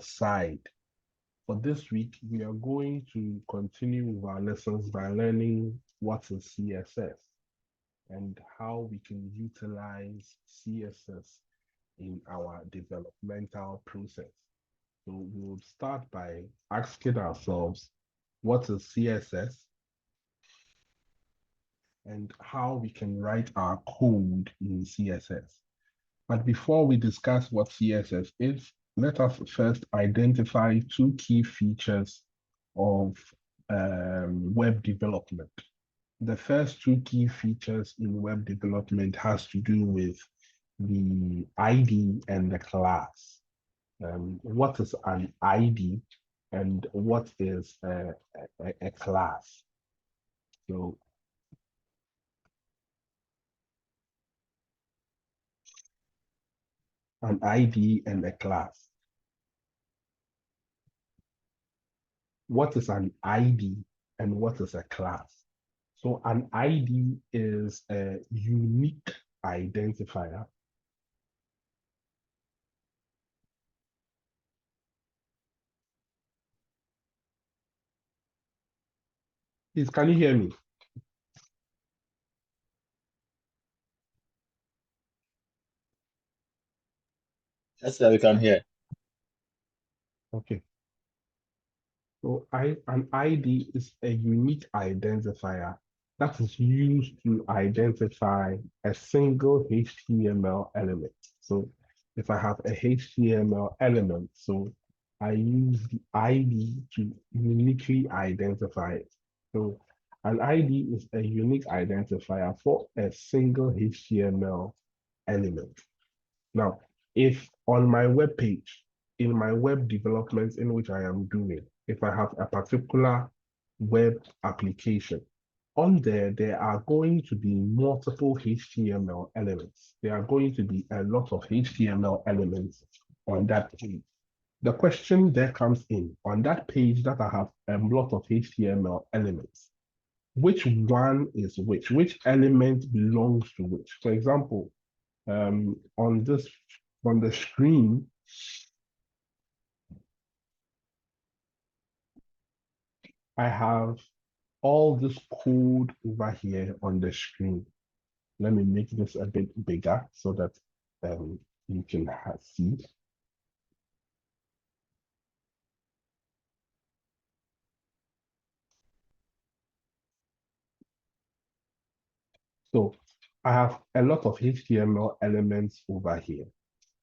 side. For this week, we are going to continue with our lessons by learning what is CSS and how we can utilize CSS in our developmental process. So we'll start by asking ourselves, what is CSS? And how we can write our code in CSS. But before we discuss what CSS is, let us first identify two key features of web development. The first two key features in web development has to do with the ID and the class. What is an ID and what is a class? So an ID and a class. What is an ID and what is a class? So an ID is a unique identifier. Please, can you hear me? Yes, sir, we can hear. Okay. So an ID is a unique identifier that is used to identify a single HTML element. So if I have a HTML element, so I use the ID to uniquely identify it. So an ID is a unique identifier for a single HTML element. Now, if on my web page, in my web development in which I am doing, if I have a particular web application, on there are going to be multiple HTML elements. There are going to be a lot of HTML elements on that page. The question there comes in, on that page that I have a lot of HTML elements, which one is which? Which element belongs to which? For example, on the screen, I have all this code over here on the screen. Let me make this a bit bigger so that you can see. So I have a lot of HTML elements over here.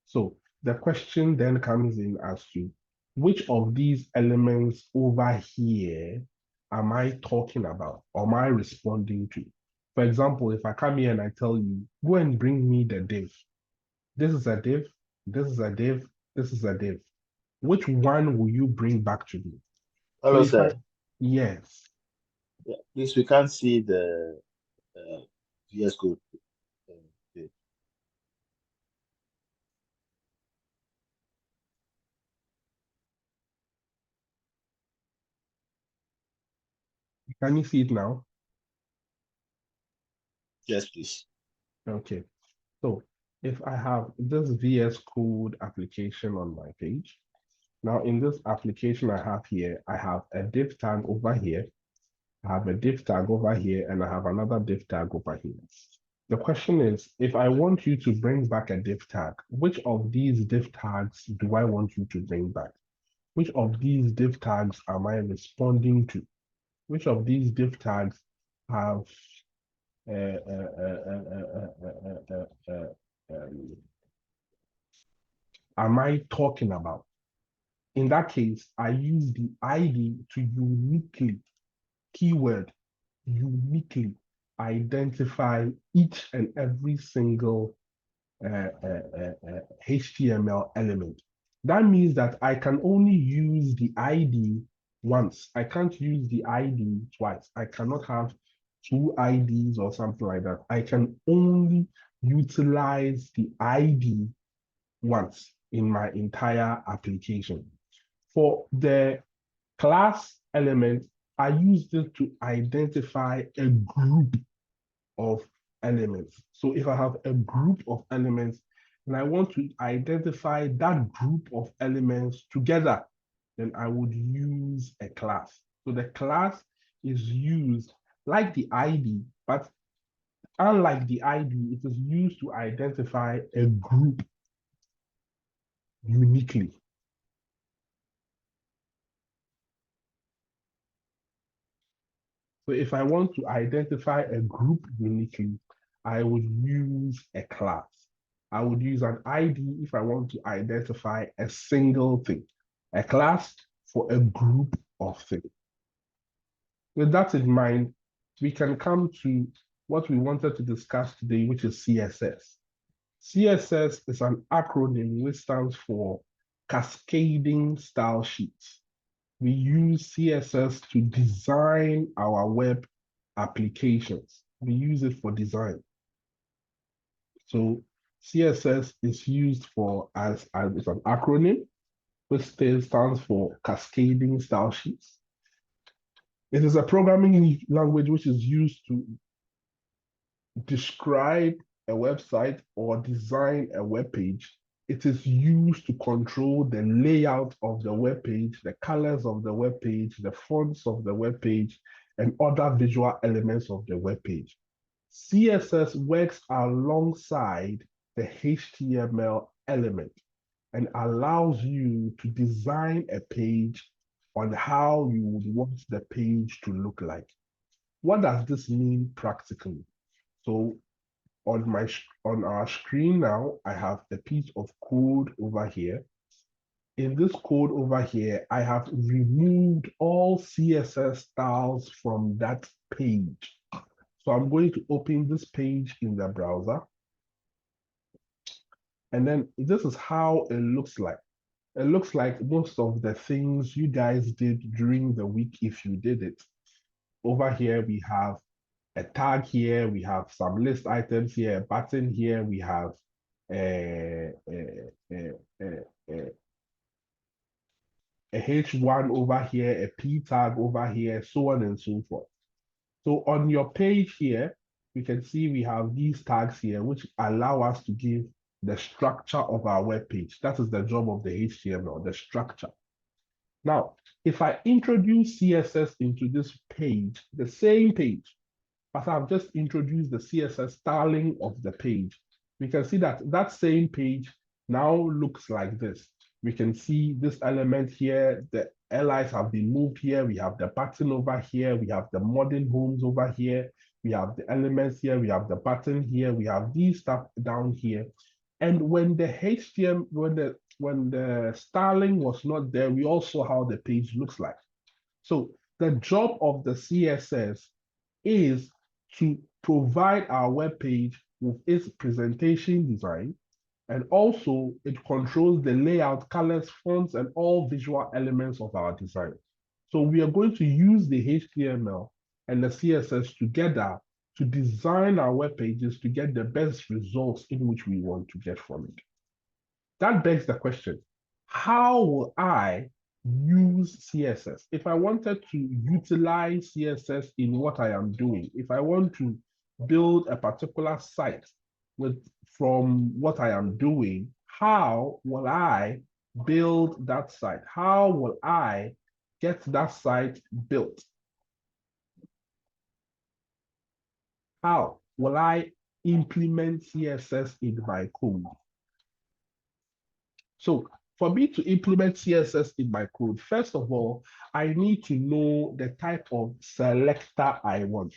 So the question then comes in as to which of these elements over here am I talking about or am I responding to? For example, if I come here and I tell you, go and bring me the div. This is a div, this is a div, this is a div. Which one will you bring back to me? Hello, sir. Yes. Yeah, please, we can't see the VS Code. Okay. Can you see it now? Yes, please. Okay. So if I have this VS Code application on my page, now in this application I have here, I have a div tag over here, I have a div tag over here, and I have another div tag over here. The question is, if I want you to bring back a div tag, which of these div tags do I want you to bring back? Which of these div tags am I responding to? Which of these div tags have am I talking about? In that case, I use the ID to uniquely, keyword, uniquely identify each and every single HTML element. That means that I can only use the ID once. I can't use the ID twice. I cannot have two IDs or something like that. I can only utilize the ID once in my entire application. For the class element, I use it to identify a group of elements. So if I have a group of elements, and I want to identify that group of elements together, then I would use a class. So the class is used like the ID, but unlike the ID, it is used to identify a group uniquely. So if I want to identify a group uniquely, I would use a class. I would use an ID if I want to identify a single thing, a class for a group of things. With that in mind, we can come to what we wanted to discuss today, which is CSS. CSS is an acronym which stands for Cascading Style Sheets. We use CSS to design our web applications. We use it for design. So CSS is used for as it's an acronym, which stands for Cascading Style Sheets. It is a programming language which is used to describe a website or design a web page. It is used to control the layout of the web page, the colors of the web page, the fonts of the web page, and other visual elements of the web page. CSS works alongside the HTML element and allows you to design a page on how you would want the page to look like. What does this mean practically? So on our screen now, I have a piece of code over here. In this code over here, I have removed all CSS styles from that page. So I'm going to open this page in the browser. And then this is how it looks like. It looks like most of the things you guys did during the week if you did it. Over here, we have a tag here, we have some list items here, a button here, we have a H1 over here, a P tag over here, so on and so forth. So on your page here, you can see we have these tags here, which allow us to give the structure of our web page. That is the job of the HTML, the structure. Now, if I introduce CSS into this page, the same page, but I've just introduced the CSS styling of the page, we can see that that same page now looks like this. We can see this element here, the LIs have been moved here, we have the button over here, we have the modern homes over here, we have the elements here, we have the button here, we have these stuff down here. And when the HTML, when the styling was not there, we also saw how the page looks like. So the job of the CSS is to provide our web page with its presentation design, and also it controls the layout, colors, fonts, and all visual elements of our design. So we are going to use the HTML and the CSS together to design our web pages to get the best results in which we want to get from it. That begs the question, how will I use CSS? If I wanted to utilize CSS in what I am doing, if I want to build a particular site from what I am doing, how will I build that site? How will I get that site built? How will I implement CSS in my code? So for me to implement CSS in my code, first of all, I need to know the type of selector I want.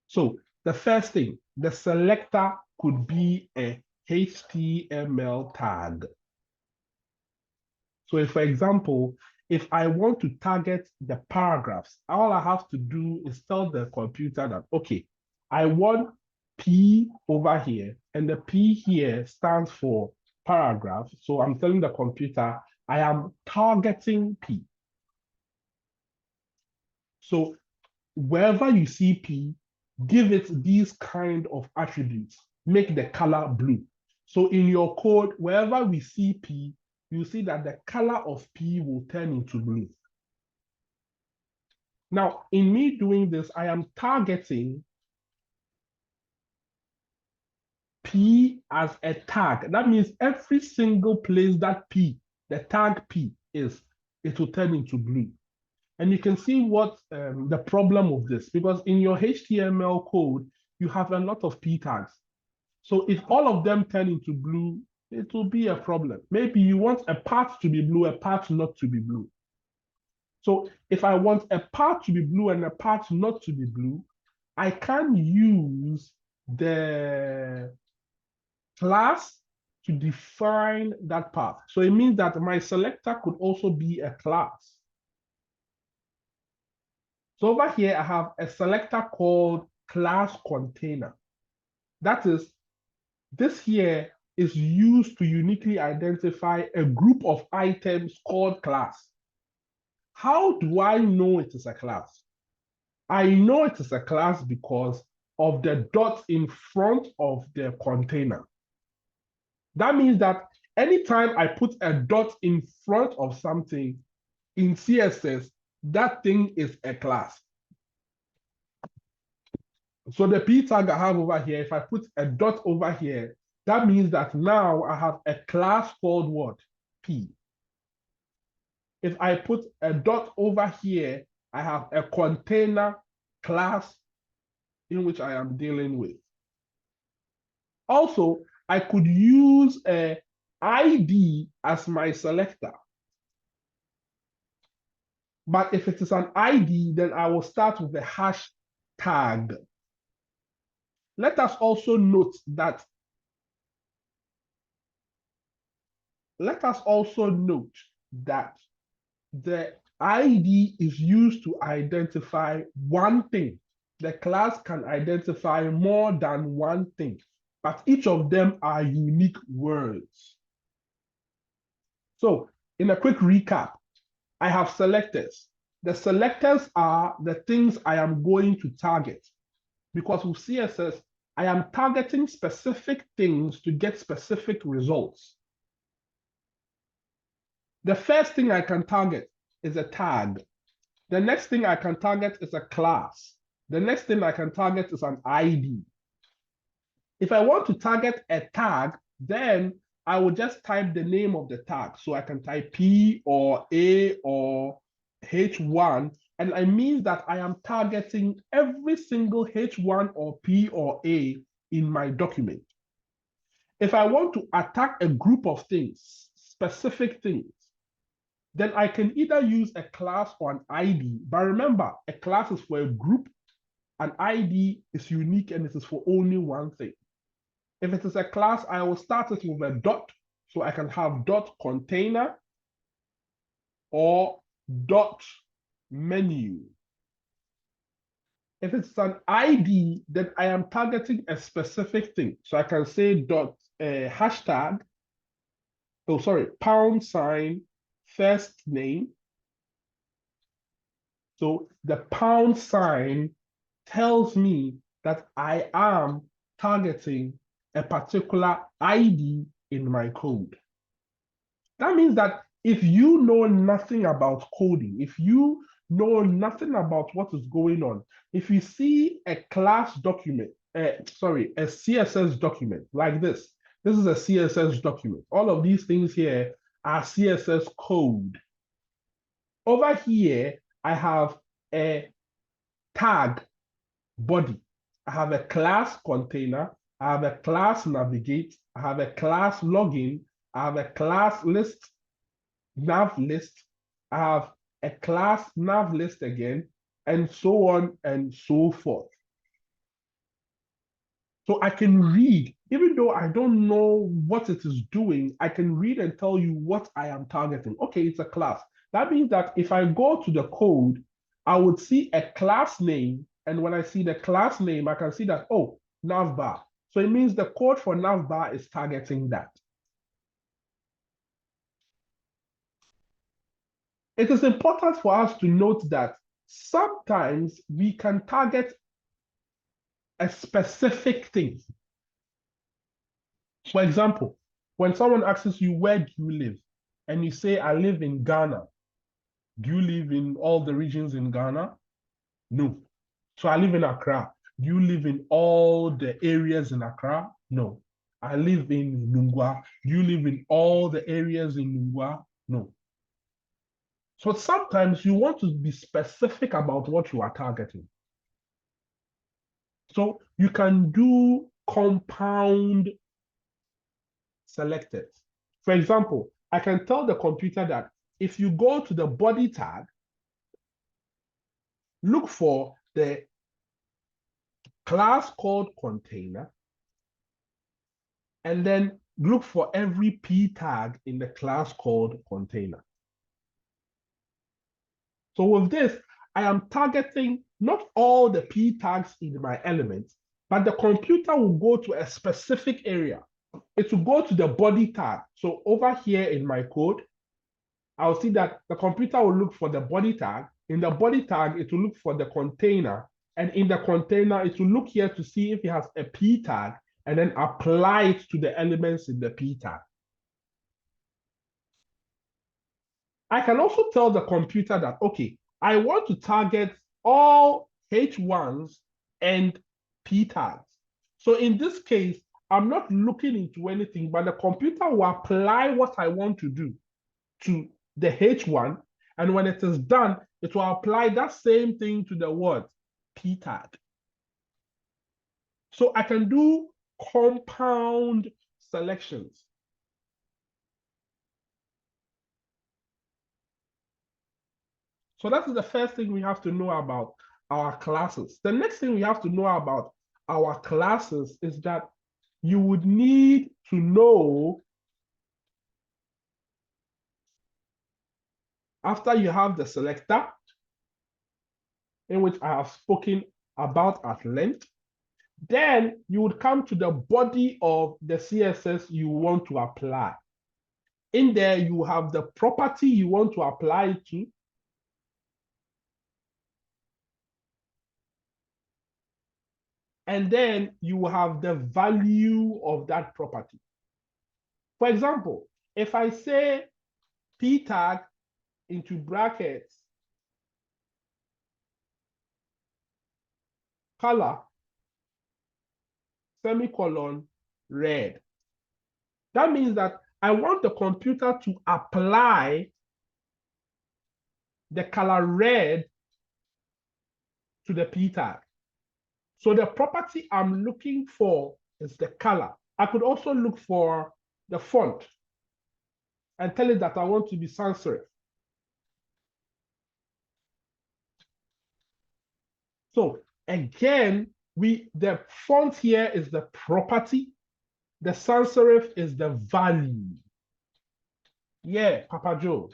So the first thing, the selector could be a HTML tag. So if, for example, if I want to target the paragraphs, all I have to do is tell the computer that, okay, I want P over here, and the P here stands for paragraph. So I'm telling the computer, I am targeting P. So wherever you see P, give it these kind of attributes. Make the color blue. So in your code, wherever we see P, you see that the color of P will turn into blue. Now, in me doing this, I am targeting P as a tag. That means every single place that P, the tag P is, it will turn into blue. And you can see what the problem of this, because in your HTML code, you have a lot of P tags. So if all of them turn into blue, it will be a problem. Maybe you want a part to be blue, a part not to be blue. So if I want a part to be blue and a part not to be blue, I can use the class to define that part. So it means that my selector could also be a class. So over here, I have a selector called class container. That is, this here is used to uniquely identify a group of items called class. How do I know it is a class? I know it is a class because of the dots in front of the container. That means that anytime I put a dot in front of something in CSS, that thing is a class. So the P tag I have over here, if I put a dot over here, that means that now I have a class called what? P. If I put a dot over here, I have a container class in which I am dealing with. Also, I could use a ID as my selector. But if it is an ID, then I will start with the hashtag. Let us also note that the ID is used to identify one thing. The class can identify more than one thing, but each of them are unique words. So in a quick recap, I have selectors. The selectors are the things I am going to target, because with CSS, I am targeting specific things to get specific results. The first thing I can target is a tag. The next thing I can target is a class. The next thing I can target is an ID. If I want to target a tag, then I will just type the name of the tag. So I can type P or A or H1, and it means that I am targeting every single H1 or P or A in my document. If I want to attack a group of things, specific things, then I can either use a class or an ID. But remember, a class is for a group, an ID is unique and it is for only one thing. If it is a class, I will start it with a dot, so I can have dot container or dot menu. If it's an ID, then I am targeting a specific thing. So I can say dot hashtag, £, first name. So the £, tells me that I am targeting a particular ID in my code. That means that if you know nothing about coding, if you know nothing about what is going on, if you see a class document, a CSS document like this is a CSS document. All of these things here are CSS code. Over here, I have a tag body. I have a class container. I have a class navigate. I have a class login. I have a class list, nav list. I have a class nav list again, and so on and so forth. So I can read, even though I don't know what it is doing, I can read and tell you what I am targeting. Okay, it's a class. That means that if I go to the code, I would see a class name. And when I see the class name, I can see that, oh, navbar. So it means the code for navbar is targeting that. It is important for us to note that sometimes we can target a specific thing. For example, when someone asks you, where do you live? And you say, I live in Ghana. Do you live in all the regions in Ghana? No. So I live in Accra. Do you live in all the areas in Accra? No. I live in Lungwa. You live in all the areas in Lungwa? No. So sometimes you want to be specific about what you are targeting. So you can do compound selectors. For example, I can tell the computer that if you go to the body tag, look for the class called container, and then look for every P tag in the class called container. So with this, I am targeting not all the P tags in my elements, but the computer will go to a specific area. It will go to the body tag. So over here in my code, I'll see that the computer will look for the body tag. In the body tag, it will look for the container. And in the container, it will look here to see if it has a P tag and then apply it to the elements in the P tag. I can also tell the computer that, okay, I want to target all H1s and P tags. So in this case, I'm not looking into anything, but the computer will apply what I want to do to the H1. And when it is done, it will apply that same thing to the word P tag. So I can do compound selections. So that is the first thing we have to know about our classes. The next thing we have to know about our classes is that you would need to know, after you have the selector, in which I have spoken about at length, then you would come to the body of the CSS you want to apply. In there, you have the property you want to apply it to. And then you have the value of that property. For example, if I say P tag into brackets, color, semicolon, red, that means that I want the computer to apply the color red to the P tag. So the property I'm looking for is the color. I could also look for the font and tell it that I want to be sans serif. So again, the font here is the property. The sans serif is the value. Yeah, Papa Joe.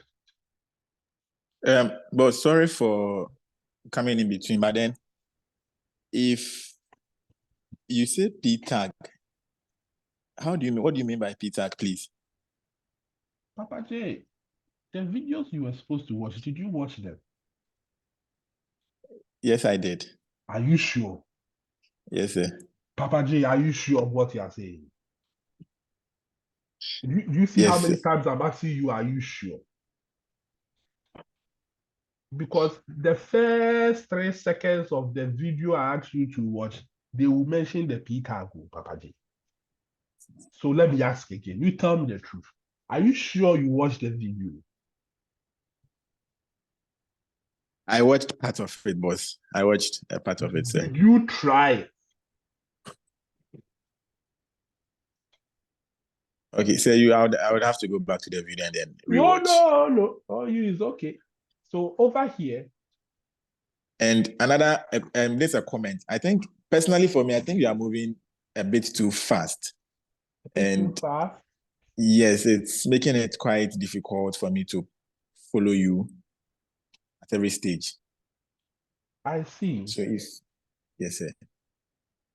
But sorry for coming in between, but then if you say P tag, what do you mean by P tag, please? Papa J, the videos you were supposed to watch, did you watch them? Yes, I did. Are you sure? Yes, sir. Papa J, are you sure of what you are saying? Do you see Yes, how many sir. times I'm asking you, are you sure? Because the first 3 seconds of the video I asked you to watch, they will mention the P tag, Papa J. So let me ask again. You tell me the truth. Are you sure you watched the video? I watched part of it, boss. I watched a part of it, sir. Did you try? Okay, so I would have to go back to the video and then rewatch. No. All you is okay. So over here. And another, there's a comment. I think personally for me, I think you are moving a bit too fast. And too fast? Yes, it's making it quite difficult for me to follow you at every stage. I see. So yes, sir.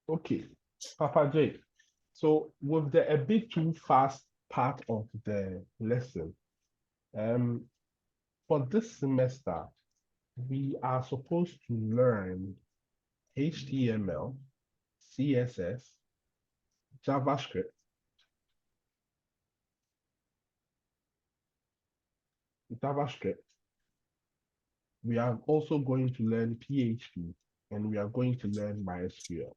Okay, Papa J. So with the a bit too fast part of the lesson, for this semester, we are supposed to learn HTML, CSS, JavaScript, We are also going to learn PHP, and we are going to learn MySQL.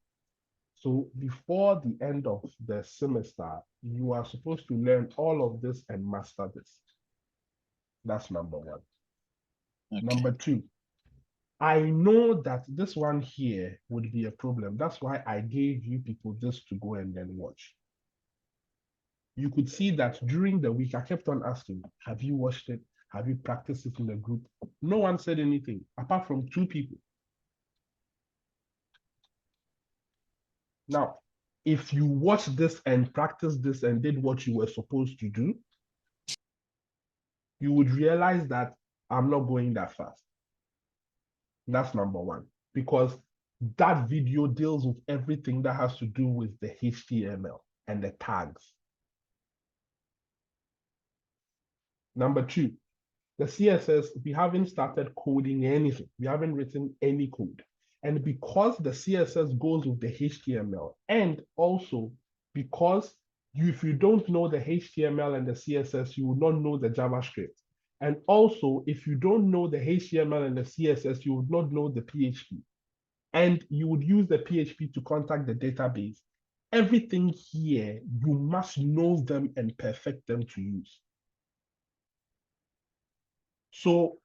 So before the end of the semester, you are supposed to learn all of this and master this. That's number one. Okay. Number two, I know that this one here would be a problem. That's why I gave you people this to go and then watch. You could see that during the week, I kept on asking, have you watched it? Have you practiced it in the group? No one said anything, apart from 2 people. Now, if you watched this and practiced this and did what you were supposed to do, you would realize that I'm not going that fast. That's number one, because that video deals with everything that has to do with the HTML and the tags. Number two, the CSS, we haven't started coding anything. We haven't written any code. And because the CSS goes with the HTML, and also because if you don't know the HTML and the CSS, you will not know the JavaScript. And also, if you don't know the HTML and the CSS, you would not know the PHP. And you would use the PHP to contact the database. Everything here, you must know them and perfect them to use. So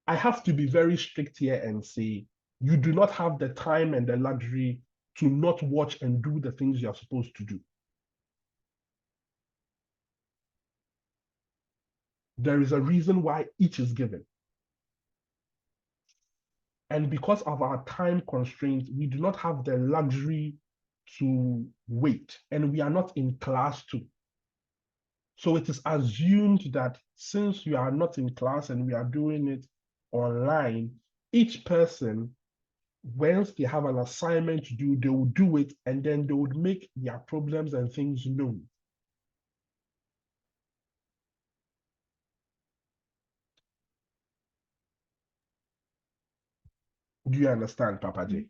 I have to be very strict here and say, you do not have the time and the luxury to not watch and do the things you're supposed to do. There is a reason why each is given. And because of our time constraints, we do not have the luxury to wait, and we are not in class too. So it is assumed that since you are not in class and we are doing it online, each person, once they have an assignment to do, they will do it, and then they would make their problems and things known. Do you understand, Papa J?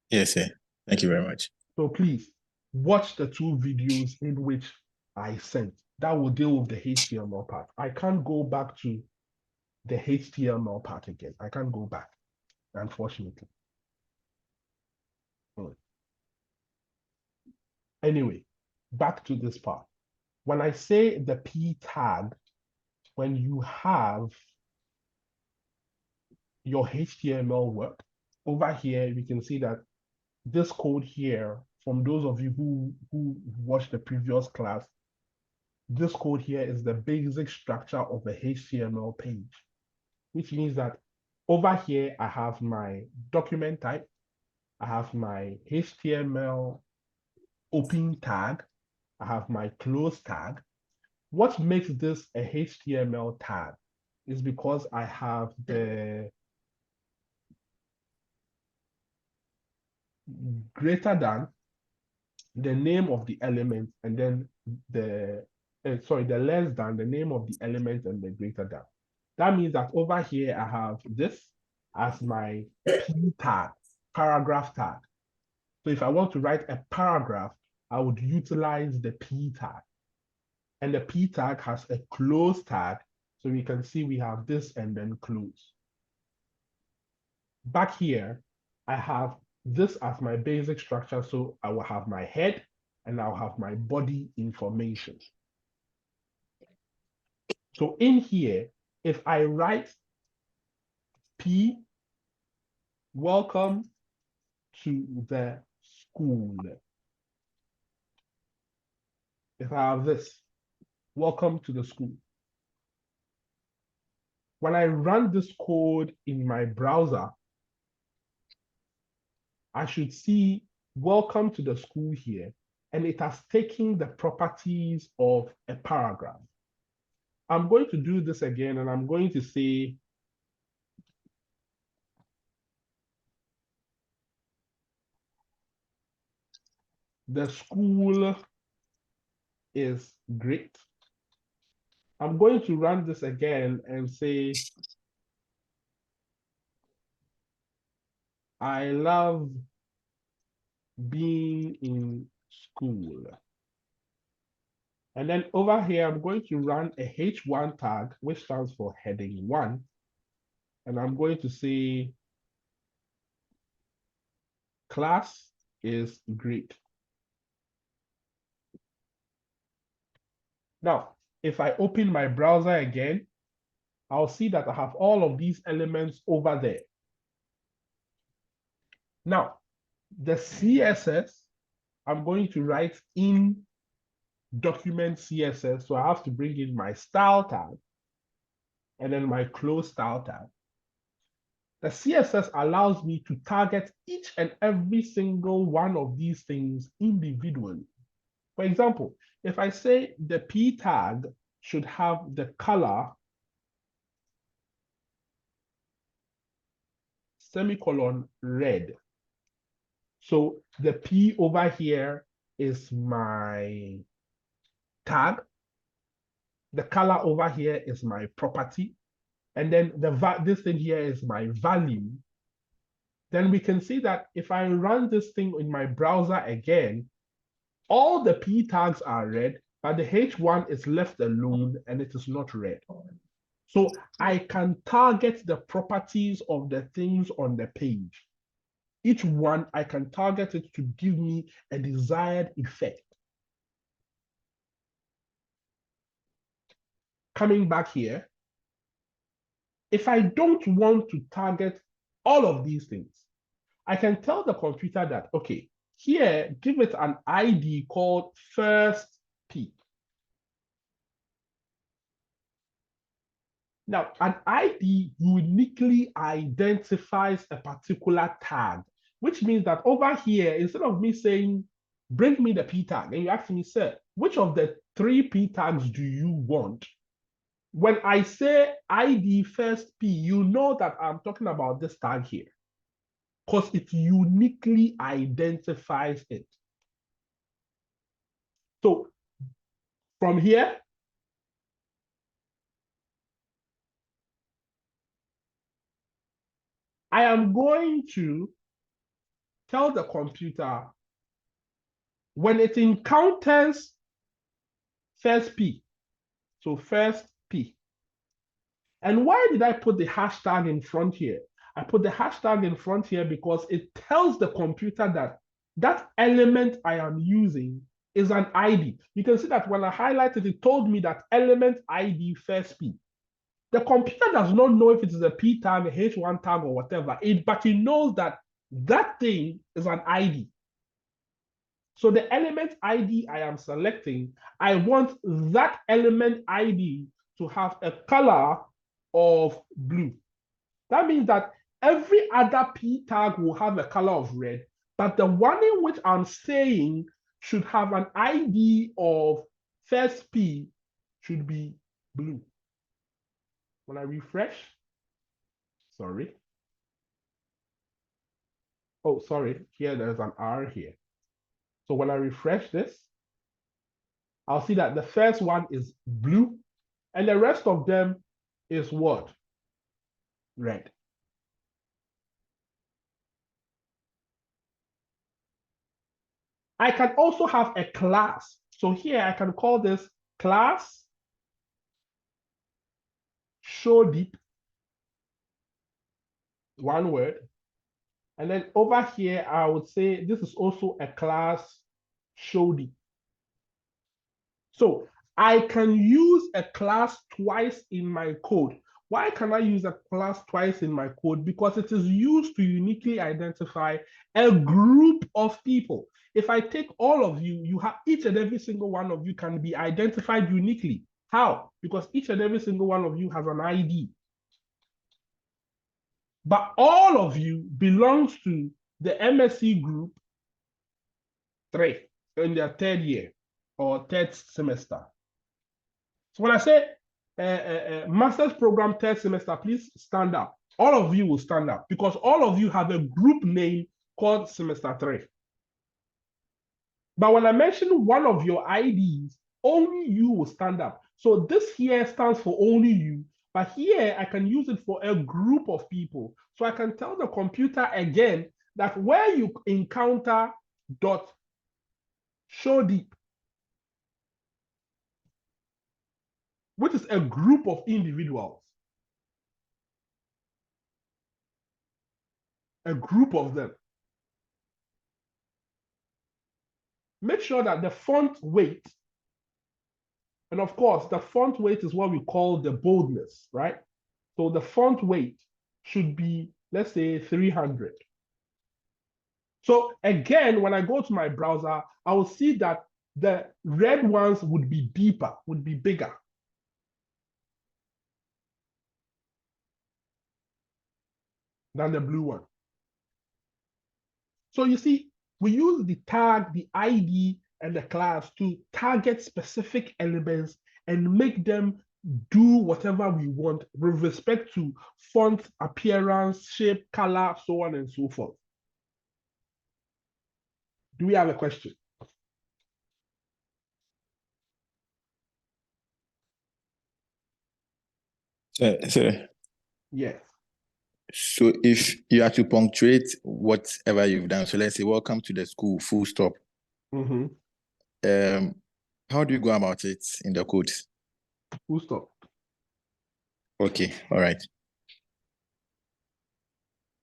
Yes, sir. Thank you very much. So please, watch the 2 videos in which I sent. That will deal with the HTML part. I can't go back to the HTML part again. I can't go back, unfortunately. Anyway, back to this part. When I say the P tag, when you have your HTML work, over here, we can see that this code here, from those of you who watched the previous class, this code here is the basic structure of a HTML page, which means that over here, I have my document type, I have my HTML open tag, I have my close tag. What makes this a HTML tag is because I have the greater than, the name of the element, and then the less than, the name of the element, and the greater than. That means that over here I have this as my P tag, paragraph tag. So if I want to write a paragraph, I would utilize the P tag. And the P tag has a close tag. So we can see we have this and then close. Back here, I have this as my basic structure. So I will have my head and I'll have my body information. So in here, if I write P, welcome to the school. If I have this, welcome to the school. When I run this code in my browser, I should see welcome to the school here, and it has taken the properties of a paragraph. I'm going to do this again, and I'm going to say the school is great. I'm going to run this again and say, I love being in school. And then over here, I'm going to run a H1 tag, which stands for heading 1. And I'm going to say, class is great. Now, if I open my browser again, I'll see that I have all of these elements over there. Now, the CSS, I'm going to write in document CSS. So I have to bring in my style tag and then my close style tag. The CSS allows me to target each and every single one of these things individually. For example, if I say the P tag should have the color semicolon red. So the P over here is my tag. The color over here is my property. And then this thing here is my value. Then we can see that if I run this thing in my browser again, all the P tags are red, but the H1 is left alone and it is not red. So I can target the properties of the things on the page. Each one, I can target it to give me a desired effect. Coming back here, if I don't want to target all of these things, I can tell the computer that, okay, here, give it an ID called first P. Now, an ID uniquely identifies a particular tag, which means that over here, instead of me saying, bring me the P tag, and you ask me, sir, which of the 3 P tags do you want? When I say ID first P, you know that I'm talking about this tag here because it uniquely identifies it. So from here, I am going to tell the computer when it encounters first P, so first P. And why did I put the hashtag in front here? I put the hashtag in front here because it tells the computer that that element I am using is an ID. You can see that when I highlighted, it told me that element ID first P. The computer does not know if it is a P tag, a H1 tag, or whatever, but it knows that that thing is an ID. So the element ID I am selecting, I want that element ID to have a color of blue. That means that every other P tag will have a color of red, but the one in which I'm saying should have an ID of first P should be blue. When I refresh, sorry. Oh, sorry, here there's an R here. So when I refresh this, I'll see that the first one is blue and the rest of them is what? Red. I can also have a class. So here I can call this class show deep, one word. And then over here, I would say this is also a class show deep. So I can use a class twice in my code. Why can I use a class twice in my code? Because it is used to uniquely identify a group of people. If I take all of you, you have each and every single one of you can be identified uniquely. How? Because each and every single one of you has an ID. But all of you belongs to the MSc group 3 in their 3rd year or 3rd semester. So when I say master's program 3rd semester, please stand up. All of you will stand up because all of you have a group name called semester 3. But when I mention one of your IDs, only you will stand up. So this here stands for only you, but here I can use it for a group of people. So I can tell the computer again that where you encounter dot show deep, which is a group of individuals, a group of them. Make sure that the font weight And of course, the font weight is what we call the boldness, right? So the font weight should be, let's say, 300. So again, when I go to my browser, I will see that the red ones would be deeper, would be bigger. Than the blue one. So you see, we use the tag, the ID, and the class to target specific elements and make them do whatever we want with respect to font, appearance, shape, color, so on and so forth. Do we have a question? Sir. Yes. So if you are to punctuate whatever you've done, so let's say welcome to the school, full stop. Mm-hmm. How do you go about it in the code? Full stop. Okay, all right.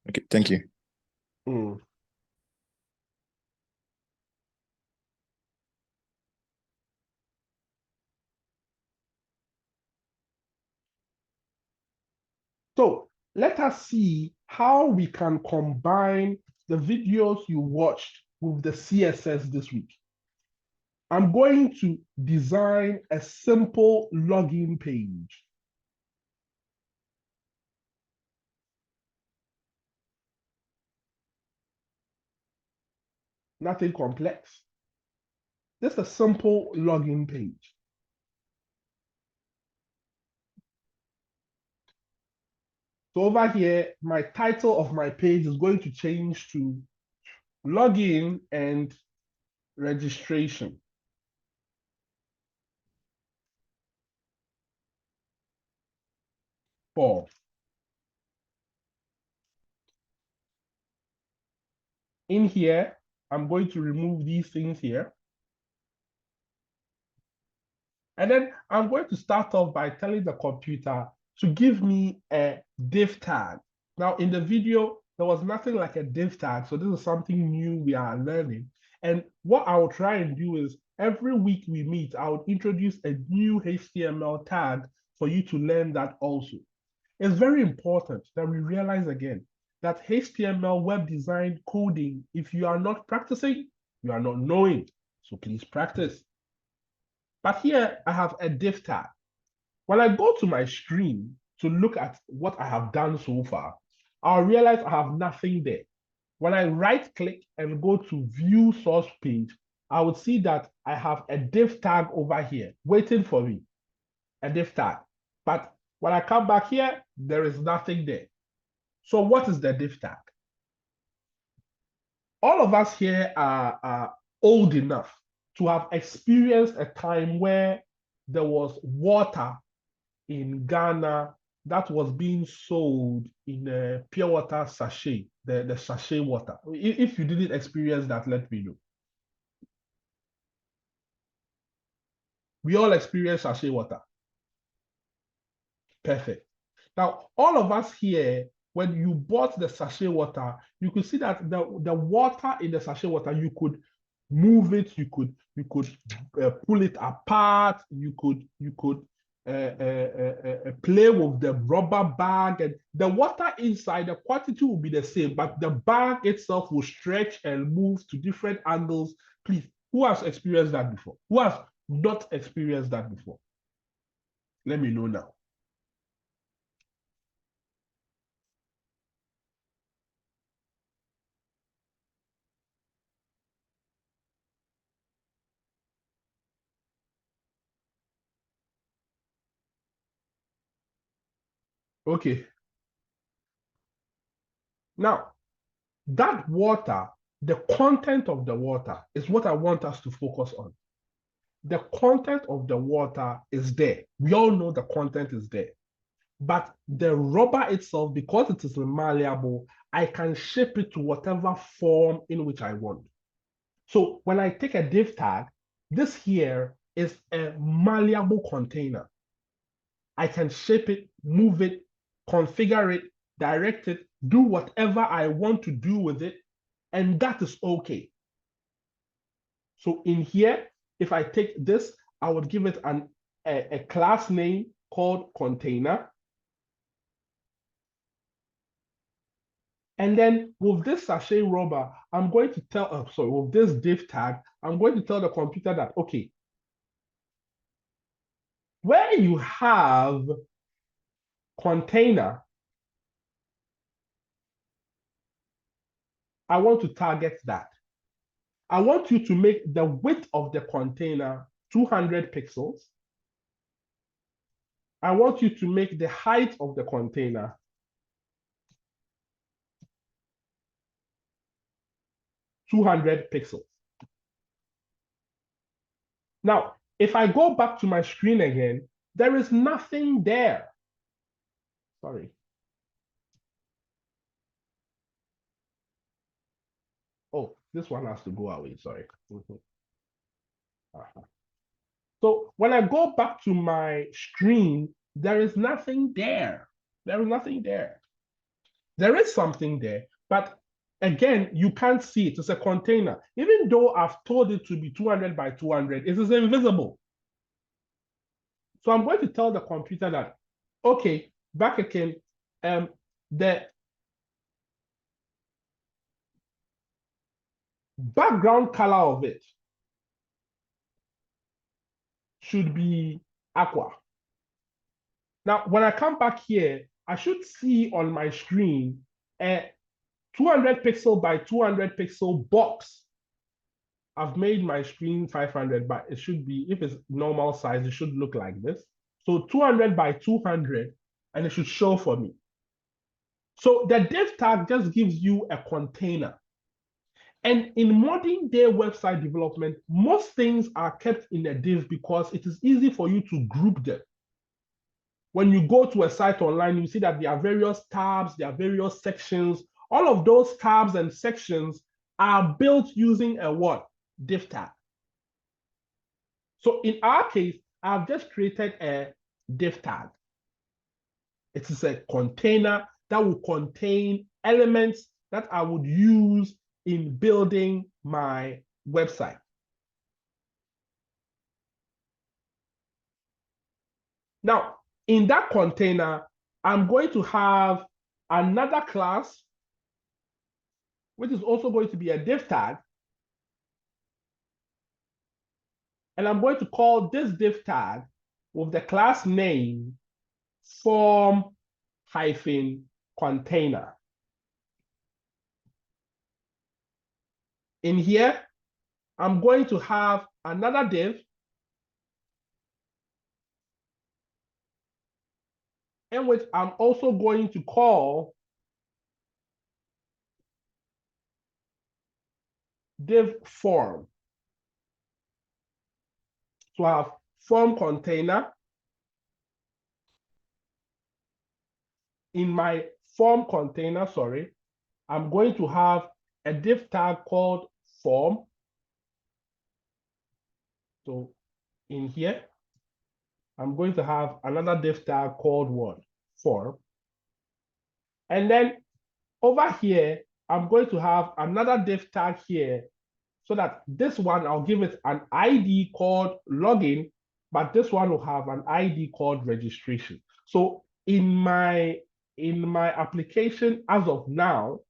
Okay, thank you. Mm. So let us see how we can combine the videos you watched with the CSS this week. I'm going to design a simple login page. Nothing complex. Just a simple login page. So over here, my title of my page is going to change to login and registration. Form. In here, I'm going to remove these things here. And then I'm going to start off by telling the computer to give me a div tag. Now in the video, there was nothing like a div tag. So this is something new we are learning. And what I will try and do is every week we meet, I will introduce a new HTML tag for you to learn that also. It's very important that we realize again that HTML web design coding, if you are not practicing, you are not knowing. So please practice. But here I have a div tag. When I go to my screen to look at what I have done so far, I'll realize I have nothing there. When I right click and go to view source page, I would see that I have a div tag over here waiting for me, a div tag. But when I come back here, there is nothing there. So what is the div tag? All of us here are old enough to have experienced a time where there was water in Ghana that was being sold in a pure water sachet, the sachet water. If you didn't experience that, let me know. We all experience sachet water. Perfect. Now, all of us here, when you bought the sachet water, you could see that the water in the sachet water, you could move it, you could pull it apart, you could play with the rubber bag, and the water inside, the quantity will be the same, but the bag itself will stretch and move to different angles. Please, who has experienced that before? Who has not experienced that before? Let me know now. Okay. Now, that water, the content of the water is what I want us to focus on. The content of the water is there. We all know the content is there. But the rubber itself, because it is malleable, I can shape it to whatever form in which I want. So when I take a div tag, this here is a malleable container. I can shape it, move it, configure it, direct it, do whatever I want to do with it, and that is okay. So in here, if I take this, I would give it an a class name called container. And then with this sachet rubber, I'm going to tell, with this div tag, I'm going to tell the computer that, okay, where you have container, I want to target that. I want you to make the width of the container 200 pixels. I want you to make the height of the container 200 pixels. Now, if I go back to my screen again, there is nothing there. Sorry. Oh, this one has to go away, sorry. So when I go back to my screen, there is nothing there. There is nothing there. There is something there, but again, you can't see it. It's a container. Even though I've told it to be 200 by 200, it is invisible. So I'm going to tell the computer that, okay, back again, the background color of it should be aqua. Now, when I come back here, I should see on my screen a 200 pixel by 200 pixel box. I've made my screen 500, but it should be, if it's normal size, it should look like this. So 200 by 200, and it should show for me. So the div tag just gives you a container. And in modern day website development, most things are kept in a div because it is easy for you to group them. When you go to a site online, you see that there are various tabs, there are various sections. All of those tabs and sections are built using a what? Div tag. So in our case, I've just created a div tag. It is a container that will contain elements that I would use in building my website. Now, in that container, I'm going to have another class, which is also going to be a div tag. And I'm going to call this div tag with the class name form-container. In here, I'm going to have another div in which I'm also going to call div form. So I have form container. In my form container, sorry, I'm going to have a div tag called form. So in here, I'm going to have another div tag called what? Form. And then over here, I'm going to have another div tag here so that this one, I'll give it an ID called login, but this one will have an ID called registration. So in my application as of now,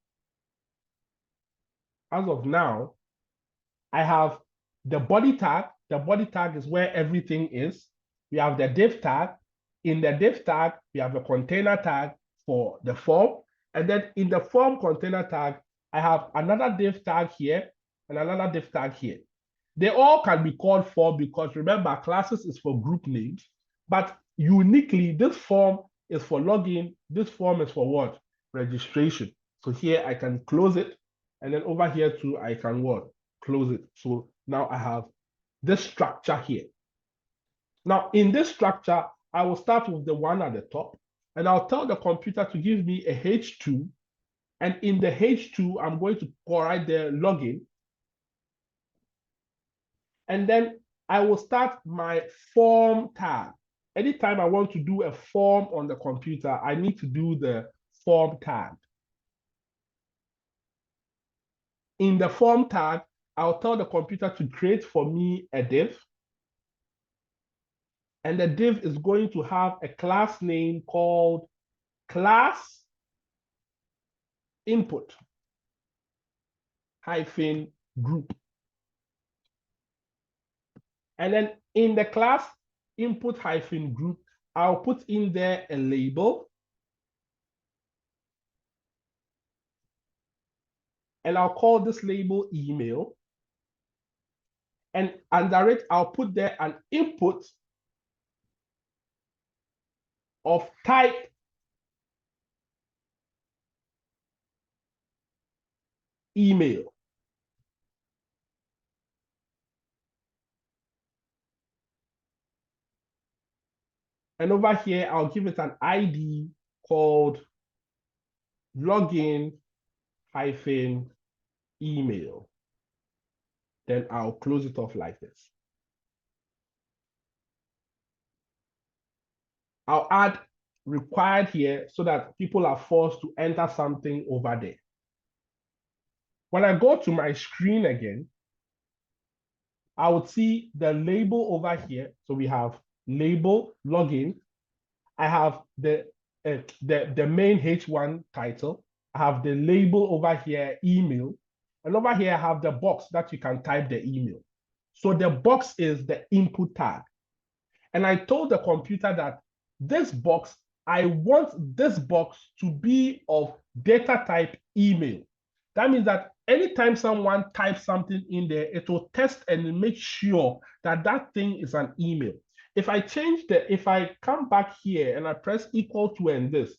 I have the body tag. The body tag is where everything is. We have the div tag. In the div tag, we have a container tag for the form. And then in the form container tag, I have another div tag here and another div tag here. They all can be called form because remember, classes is for group names, but uniquely, this form is for login. This form is for what? Registration. So here I can close it. And then over here too, I can what? Close it. So now I have this structure here. Now in this structure, I will start with the one at the top and I'll tell the computer to give me a H2. And in the H2, I'm going to write the login. And then I will start my form tag. Anytime I want to do a form on the computer, I need to do the form tag. In the form tag, I'll tell the computer to create for me a div. And the div is going to have a class name called class input hyphen group. And then in the class input hyphen group, I'll put in there a label. And I'll call this label email. And under it, I'll put there an input of type email. And over here, I'll give it an ID called login hyphen email. Then I'll close it off like this. I'll add required here so that people are forced to enter something over there. When I go to my screen again, I would see the label over here. So we have label login. I have the main H1 title. I have the label over here, email. And over here, I have the box that you can type the email. So the box is the input tag. And I told the computer that this box, I want this box to be of data type email. That means that anytime someone types something in there, it will test and make sure that that thing is an email. If I if I come back here and I press equal to and this,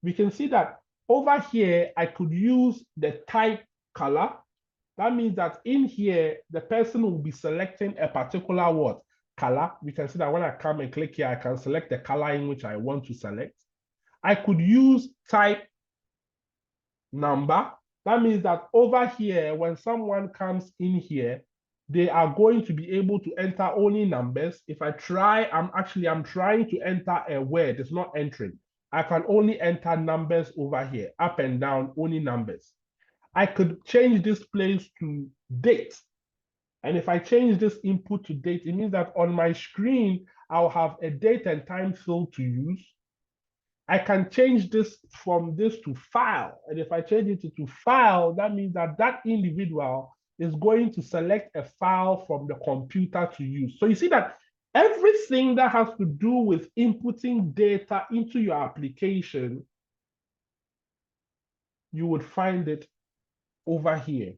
we can see that over here, I could use the type color. That means that in here, the person will be selecting a particular what? Color. We can see that when I come and click here, I can select the color in which I want to select. I could use type number. That means that over here, when someone comes in here, they are going to be able to enter only numbers. If I try, I'm trying to enter a word, it's not entering. I can only enter numbers over here, up and down, only numbers. I could change this place to date. And if I change this input to date, it means that on my screen, I'll have a date and time field to use. I can change this from this to file. And if I change it to file, that means that that individual is going to select a file from the computer to use. So you see that everything that has to do with inputting data into your application, you would find it over here.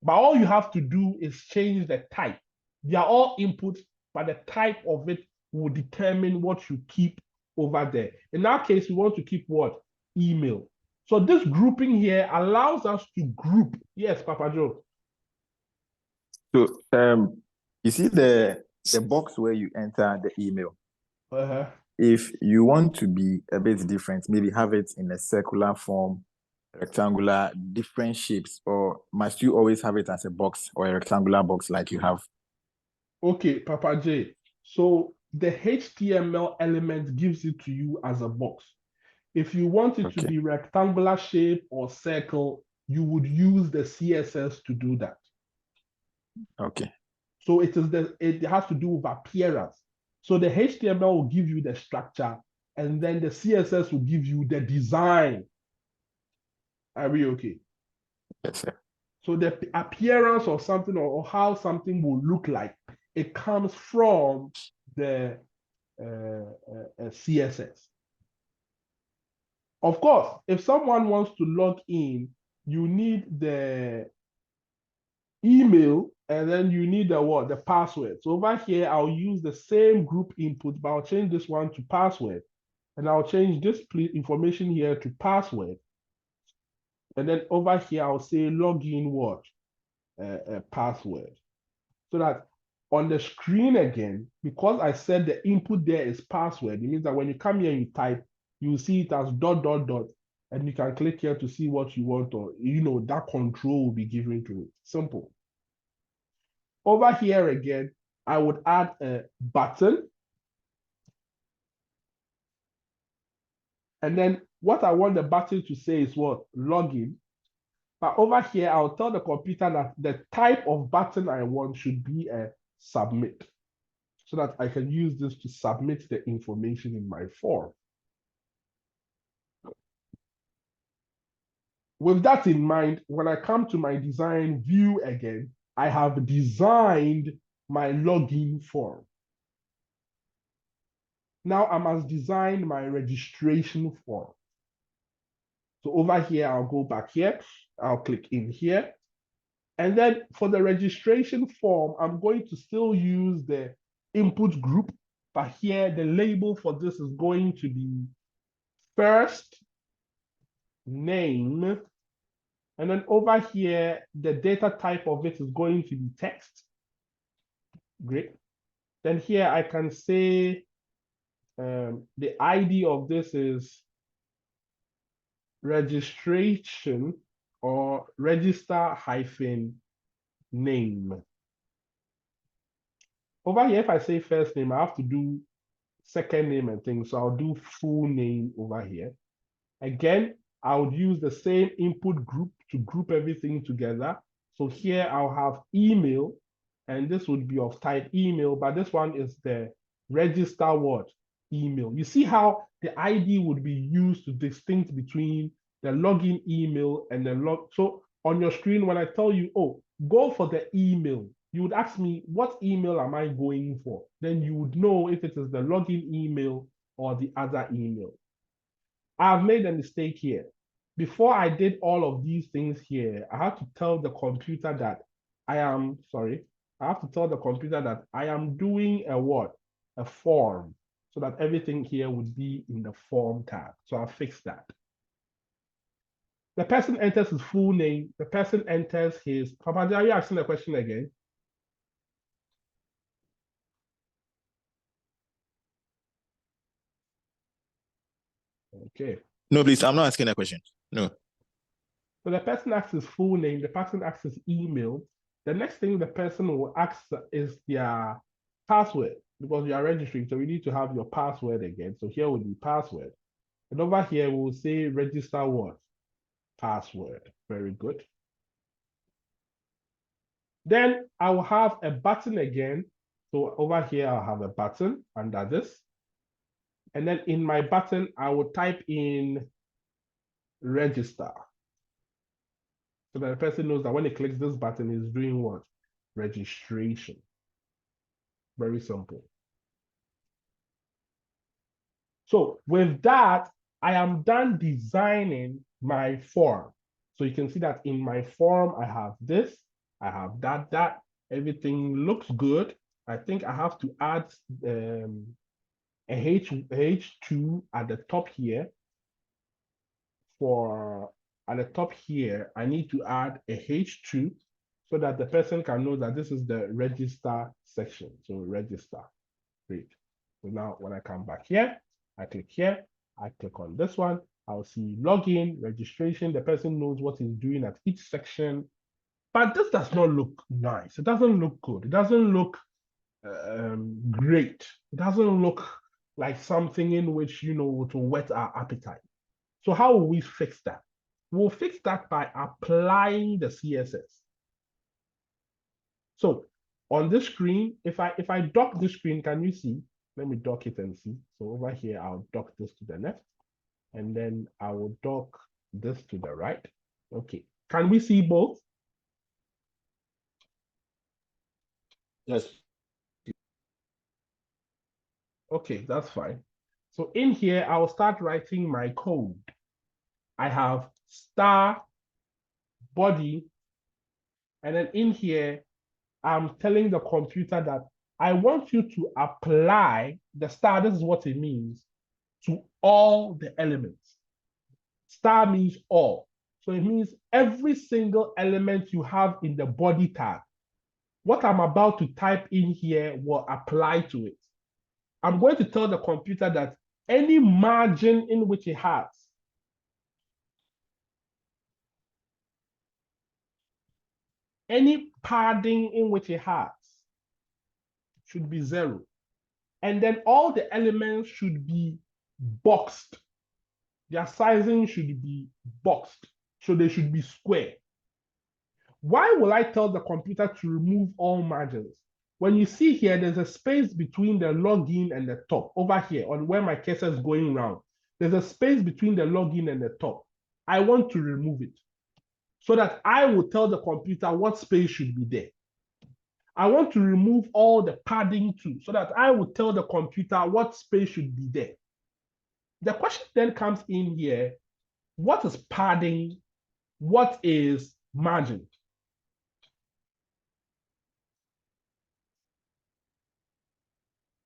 But all you have to do is change the type. They are all inputs, but the type of it will determine what you keep over there. In our case, we want to keep what? Email. So this grouping here allows us to group. Yes, Papa Joe. So you see the box where you enter the email. If you want to be a bit different, maybe have it in a circular form, rectangular, different shapes, or must you always have it as a box or a rectangular box like you have? Okay, Papa J. So the HTML element gives it to you as a box. If you want it to be rectangular shape or circle, you would use the CSS to do that. Okay. So it has to do with appearance. So the HTML will give you the structure, and then the CSS will give you the design. Are we okay? Yes, sir. So the appearance of something or how something will look like, it comes from the CSS. Of course, if someone wants to log in, you need the email, and then you need the what? The password. So over here, I'll use the same group input, but I'll change this one to password. And I'll change this information here to password. And then over here, I'll say login what? Password. So that on the screen again, because I said the input there is password, it means that when you come here and you type, you see it as ... and you can click here to see what you want, or that control will be given to it. Simple. Over here again, I would add a button. And then what I want the button to say is what? Login. But over here, I'll tell the computer that the type of button I want should be a submit. so that I can use this to submit the information in my form. With that in mind, when I come to my design view again, I have designed my login form. Now I must design my registration form. So over here, I'll go back here. I'll click in here. And then for the registration form, I'm going to still use the input group, but here the label for this is going to be first name. And then over here, the data type of it is going to be text. Great. Then here I can say the ID of this is registration or register-name. Over here, if I say first name, I have to do second name and things. So I'll do full name over here. Again, I would use the same input group to group everything together. So here I'll have email, and this would be of type email, but this one is the register what? Email. You see how the ID would be used to distinct between the login email and the log. So on your screen, when I tell you, oh, go for the email, you would ask me, what email am I going for? Then you would know if it is the login email or the other email. I've made a mistake here. Before I did all of these things here, I have to tell the computer that I have to tell the computer that I am doing a what? A form, so that everything here would be in the form tab. So I'll fix that. The person enters his full name. The person enters his, Papa, are you asking the question again? Okay. No, please, I'm not asking a question. No. So the person asks his full name, the person asks his email. The next thing the person will ask is their password, because you are registering, so we need to have your password again. So here will be password. And over here, we'll say register what? Password. Very good. Then I will have a button again. So over here, I'll have a button under this. And then in my button, I will type in register. So that the person knows that when he clicks this button, he's doing what? Registration. Very simple. So with that, I am done designing my form. So you can see that in my form, I have this, I have that, everything looks good. I think I have to add a H2 at the top here. At the top here, I need to add a H2 so that the person can know that this is the register section. So register, great. So now when I come back here, I click here, I click on this one, I'll see login, registration, the person knows what he's doing at each section. But this does not look nice. It doesn't look good. It doesn't look great. It doesn't look like something in which, you know, to whet our appetite. So how will we fix that? We'll fix that by applying the CSS. So on this screen, if I dock this screen, can you see? Let me dock it and see. So over here, I'll dock this to the left, and then I will dock this to the right. Okay, can we see both? Yes. Okay, that's fine. So in here, I'll start writing my code. I have star, body, and then in here, I'm telling the computer that I want you to apply the star, this is what it means, to all the elements. Star means all. So it means every single element you have in the body tag. What I'm about to type in here will apply to it. I'm going to tell the computer that any margin in which it has, any padding in which it has, should be 0. And then all the elements should be boxed. Their sizing should be boxed. So they should be square. Why will I tell the computer to remove all margins? When you see here, there's a space between the login and the top. Over here, on where my cursor is going round, there's a space between the login and the top. I want to remove it so that I will tell the computer what space should be there. I want to remove all the padding too, so that I will tell the computer what space should be there. The question then comes in here, what is padding? What is margin?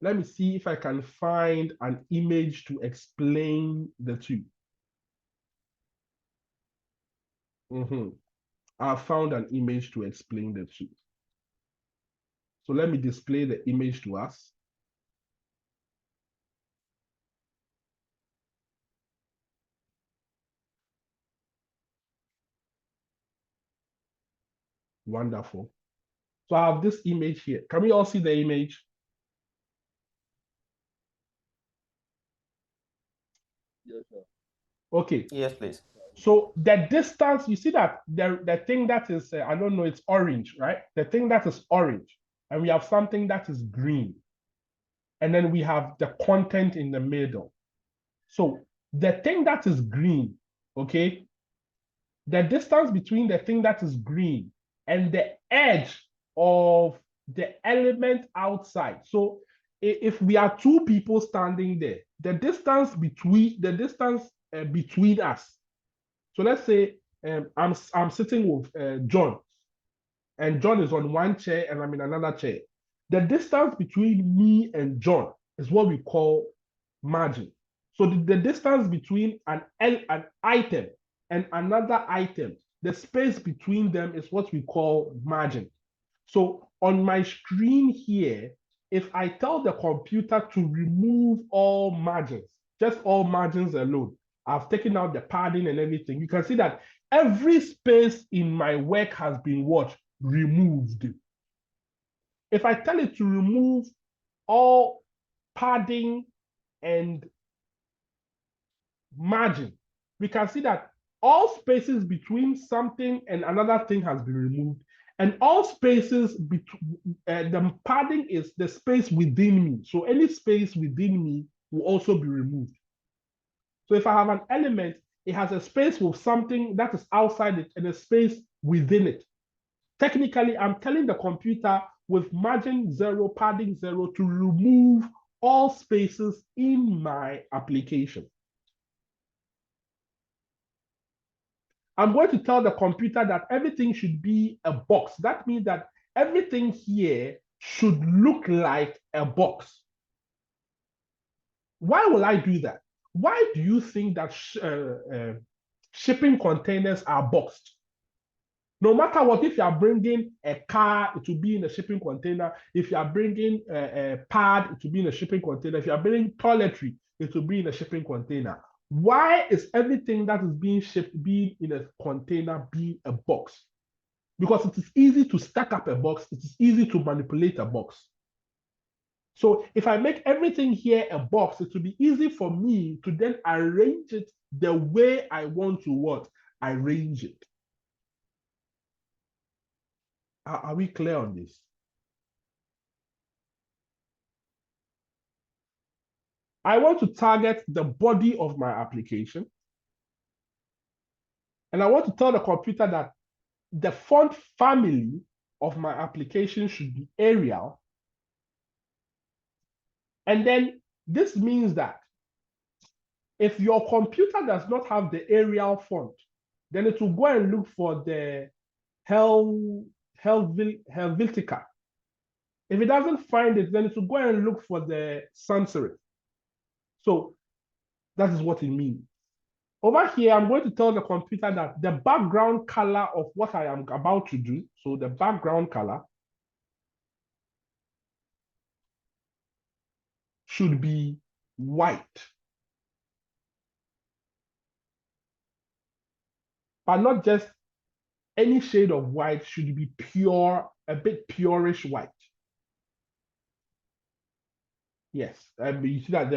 Let me see if I can find an image to explain the two. I found an image to explain the two. So let me display the image to us. Wonderful. So I have this image here. Can we all see the image? Yes, sir. Okay. Yes, please. So the distance, you see that the thing that is, I don't know, it's orange, right? The thing that is orange, and we have something that is green. And then we have the content in the middle. So the thing that is green, okay? The distance between the thing that is green and the edge of the element outside. So if we are two people standing there, the distance between us. So let's say I'm sitting with John, and John is on one chair and I'm in another chair. The distance between me and John is what we call margin. So the distance between an item and another item, the space between them is what we call margin. So on my screen here, if I tell the computer to remove all margins, just all margins alone, I've taken out the padding and everything, you can see that every space in my work has been what? Removed. If I tell it to remove all padding and margin, we can see that all spaces between something and another thing has been removed, and all spaces between the padding is the space within me. So any space within me will also be removed. So if I have an element, it has a space with something that is outside it and a space within it. Technically, I'm telling the computer with margin 0, padding 0 to remove all spaces in my application. I'm going to tell the computer that everything should be a box. That means that everything here should look like a box. Why will I do that? Why do you think that shipping containers are boxed? No matter what, if you are bringing a car, it will be in a shipping container. If you are bringing a pad, it will be in a shipping container. If you are bringing toiletry, it will be in a shipping container. Why is everything that is being shipped being in a container being a box? Because it is easy to stack up a box. It is easy to manipulate a box. So if I make everything here a box, it will be easy for me to then arrange it the way I want to what? Arrange it. Are we clear on this? I want to target the body of my application. And I want to tell the computer that the font family of my application should be Arial. And then this means that if your computer does not have the Arial font, then it will go and look for the Helvetica. If it doesn't find it, then it will go and look for the sans serif. So that is what it means. Over here, I'm going to tell the computer that the background color of what I am about to do, so the background color should be white. But not just any shade of white, should be pure, a bit purish white. Yes, you see that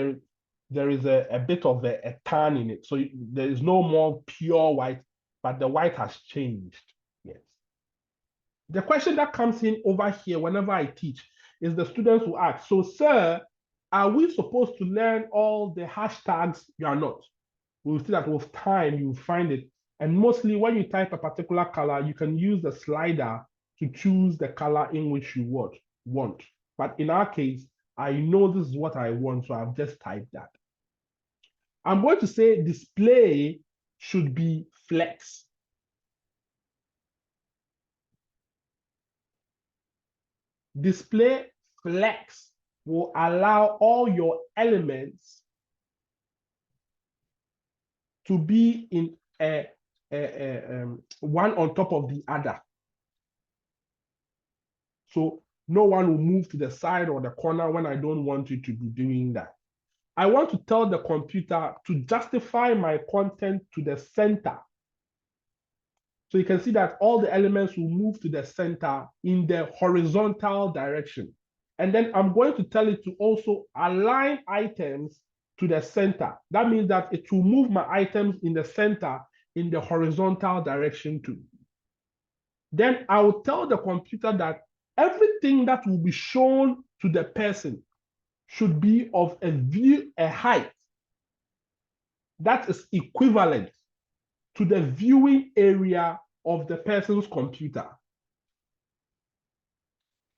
there is a bit of a tan in it. So there is no more pure white, but the white has changed. Yes. The question that comes in over here whenever I teach is the students who ask, so sir, are we supposed to learn all the hashtags? You are not. We'll see that with time, you'll find it. And mostly when you type a particular color, you can use the slider to choose the color in which you want. But in our case, I know this is what I want, so I've just typed that. I'm going to say display should be flex. Display flex will allow all your elements to be in one on top of the other. So no one will move to the side or the corner when I don't want you to be doing that. I want to tell the computer to justify my content to the center. So you can see that all the elements will move to the center in the horizontal direction. And then I'm going to tell it to also align items to the center. That means that it will move my items in the center in the horizontal direction too. Then I will tell the computer that everything that will be shown to the person should be of a height that is equivalent to the viewing area of the person's computer.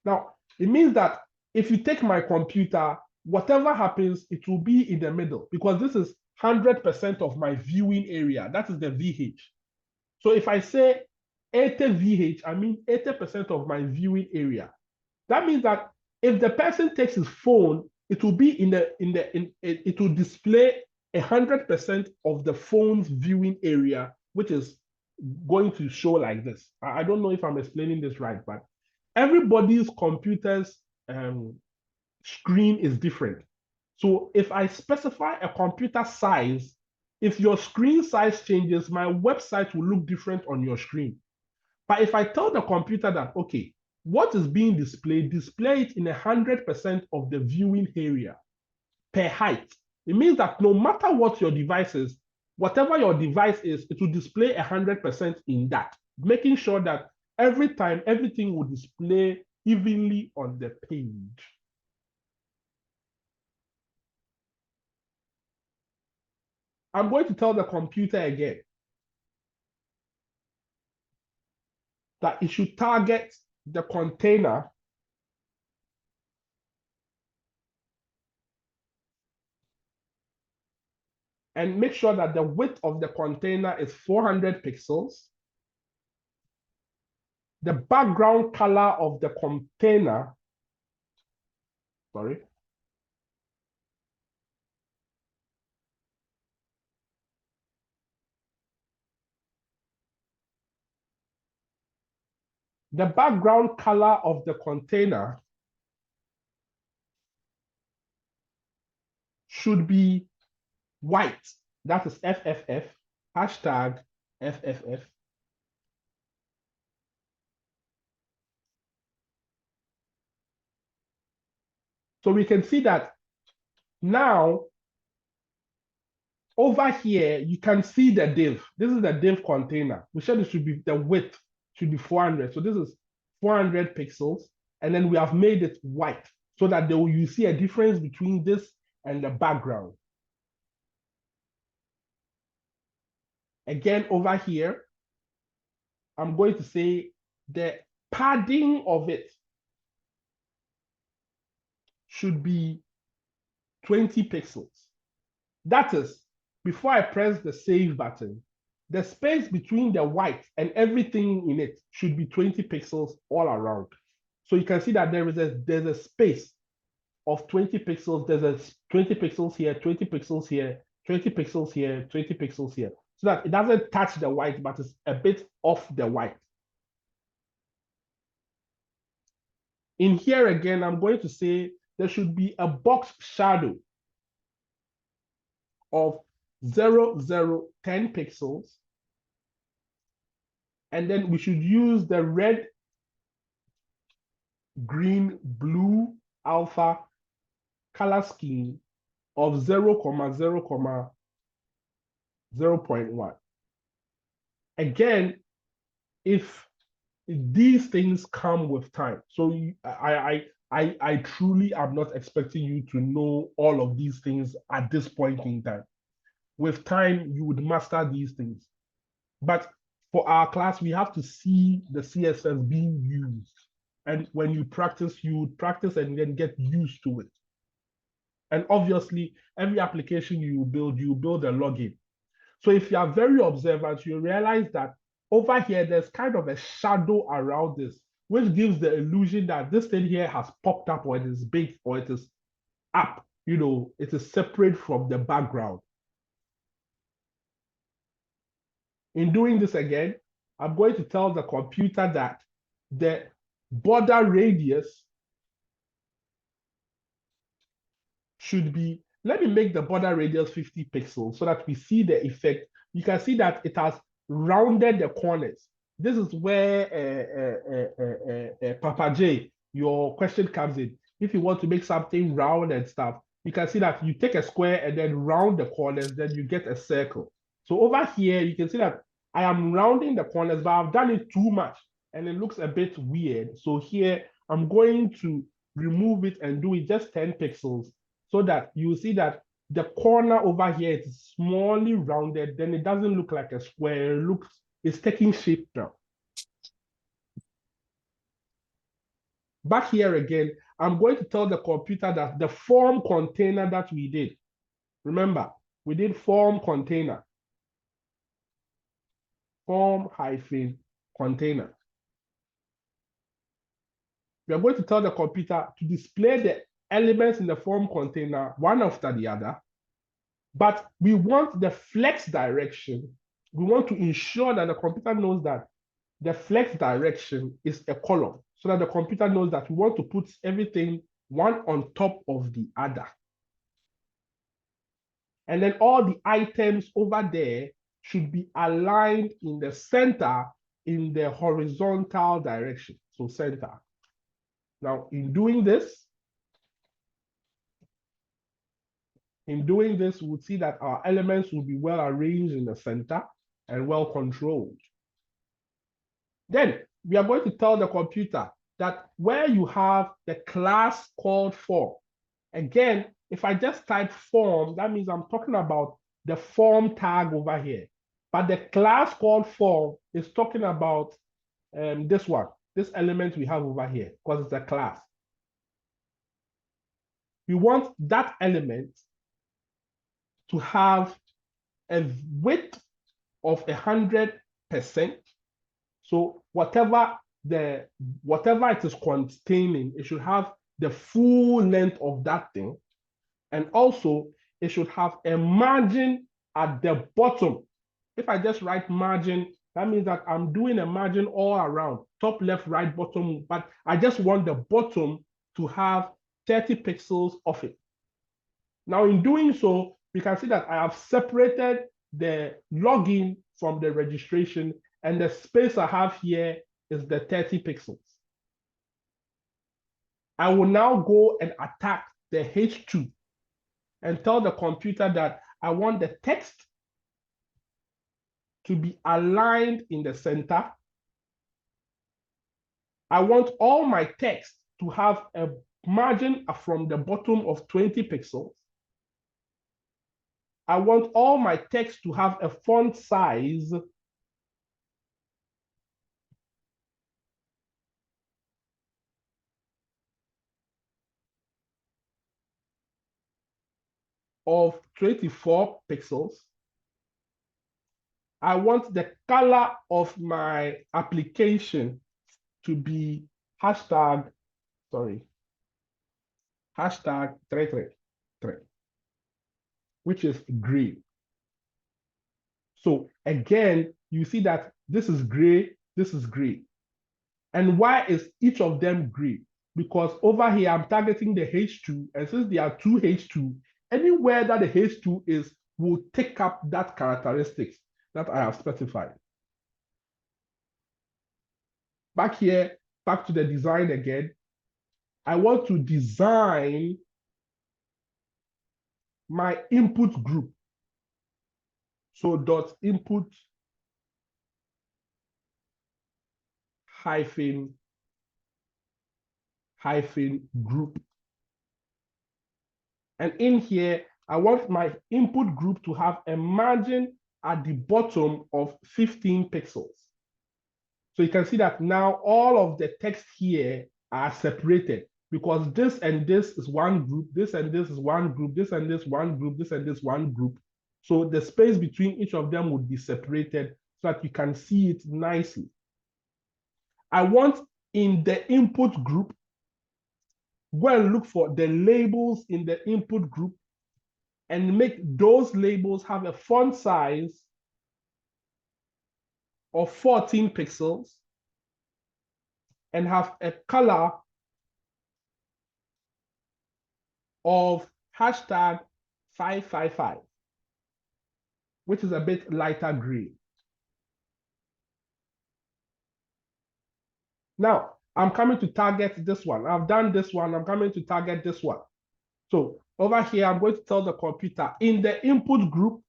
Now, it means that if you take my computer, whatever happens, it will be in the middle because this is 100% of my viewing area. That is the VH. So if I say 80 VH, I mean 80% of my viewing area. That means that if the person takes his phone, it will be it will display 100% of the phone's viewing area, which is going to show like this. I don't know if I'm explaining this right, but everybody's computer's screen is different. So if I specify a computer size, if your screen size changes, my website will look different on your screen. But if I tell the computer that, okay, what is being displayed, display it in 100% of the viewing area per height. It means that no matter what your device is, whatever your device is, it will display 100% in that, making sure that every time everything will display evenly on the page. I'm going to tell the computer again that it should target the container and make sure that the width of the container is 400 pixels. The background color of the container, the background color of the container should be white. That is FFF, hashtag FFF. So we can see that now over here, you can see the div. This is the div container. We said it should be the width should be 400. So this is 400 pixels. And then we have made it white so that you see a difference between this and the background. Again, over here, I'm going to say the padding of it should be 20 pixels. That is, before I press the save button, the space between the white and everything in it should be 20 pixels all around. So you can see that there's a space of 20 pixels. There's a 20 pixels here, 20 pixels here, 20 pixels here, 20 pixels here. So that it doesn't touch the white, but it's a bit off the white. In here again, I'm going to say there should be a box shadow of 0, 0, 10 pixels. And then we should use the red, green, blue, alpha color scheme of 0, 0, 0.1. Again, if these things come with time. So I truly am not expecting you to know all of these things at this point in time. With time, you would master these things. But for our class, we have to see the CSS being used. And when you practice, you would practice and then get used to it. And obviously, every application you build a login. So if you are very observant, you realize that over here, there's kind of a shadow around this, which gives the illusion that this thing here has popped up, or it is big, or it is up. You know, it is separate from the background. In doing this again, I'm going to tell the computer that the border radius should be, let me make the border radius 50 pixels so that we see the effect. You can see that it has rounded the corners. This is where Papa J, your question comes in. If you want to make something round and stuff, you can see that you take a square and then round the corners, then you get a circle. So over here, you can see that I am rounding the corners, but I've done it too much and it looks a bit weird. So here, I'm going to remove it and do it just 10 pixels so that you see that the corner over here is smallly rounded, then it doesn't look like a square, it's taking shape now. Back here again, I'm going to tell the computer that the form container that we did, remember, we did form container, form-container. We are going to tell the computer to display the elements in the form container one after the other, but we want the flex direction. We want to ensure that the computer knows that the flex direction is a column, so that the computer knows that we want to put everything one on top of the other. And then all the items over there should be aligned in the center in the horizontal direction, so center. Now, in doing this, we'll see that our elements will be well arranged in the center and well controlled. Then we are going to tell the computer that where you have the class called form, again, if I just type form, that means I'm talking about the form tag over here. But the class called form is talking about this one, this element we have over here, because it's a class. We want that element to have a width of 100%. So whatever it is containing, it should have the full length of that thing. And also, it should have a margin at the bottom. If I just write margin, that means that I'm doing a margin all around, top, left, right, bottom, but I just want the bottom to have 30 pixels of it. Now, in doing so, we can see that I have separated the login from the registration, and the space I have here is the 30 pixels. I will now go and attack the H2 and tell the computer that I want the text to be aligned in the center. I want all my text to have a margin from the bottom of 20 pixels. I want all my text to have a font size of 24 pixels. I want the color of my application to be hashtag 333, which is gray. So again, you see that this is gray, this is gray. And why is each of them gray? Because over here, I'm targeting the H2, and since there are two H2, anywhere that the H2 is will take up that characteristics that I have specified. Back here, back to the design again. I want to design my input group. So dot input hyphen group. And in here, I want my input group to have a margin at the bottom of 15 pixels. So you can see that now all of the text here are separated because this and this is one group, this and this is one group, this and this one group, this and this one group. So the space between each of them would be separated so that you can see it nicely. I want in the input group, go and look for the labels in the input group and make those labels have a font size of 14 pixels and have a color of hashtag 555, which is a bit lighter gray. Now, I'm coming to target this one. I've done this one. I'm coming to target this one. So over here, I'm going to tell the computer in the input group,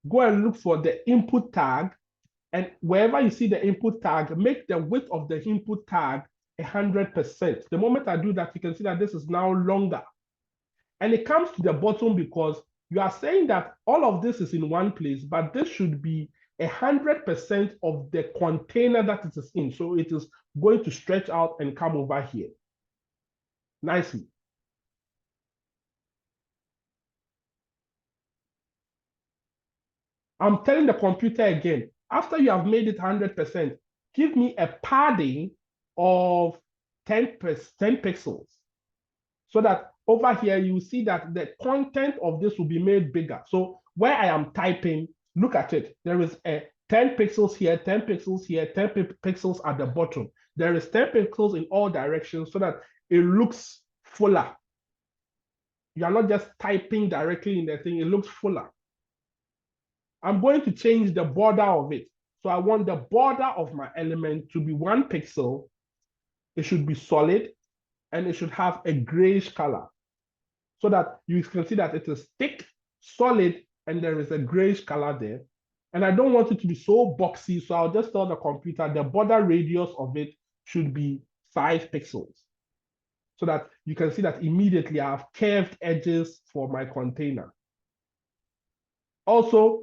go and look for the input tag. And wherever you see the input tag, make the width of the input tag 100%. The moment I do that, you can see that this is now longer. And it comes to the bottom because you are saying that all of this is in one place, but this should be 100% of the container that it is in. So it is going to stretch out and come over here nicely. I'm telling the computer again, after you have made it 100%, give me a padding of 10 pixels so that over here you see that the content of this will be made bigger. So where I am typing, look at it. There is a 10 pixels here, 10 pixels here, 10 pixels at the bottom. There is 10 pixels in all directions so that it looks fuller. You are not just typing directly in the thing, it looks fuller. I'm going to change the border of it. So I want the border of my element to be 1 pixel. It should be solid and it should have a grayish color so that you can see that it is thick, solid, and there is a grayish color there. And I don't want it to be so boxy, so I'll just tell the computer the border radius of it should be 5 pixels so that you can see that immediately I have curved edges for my container. Also,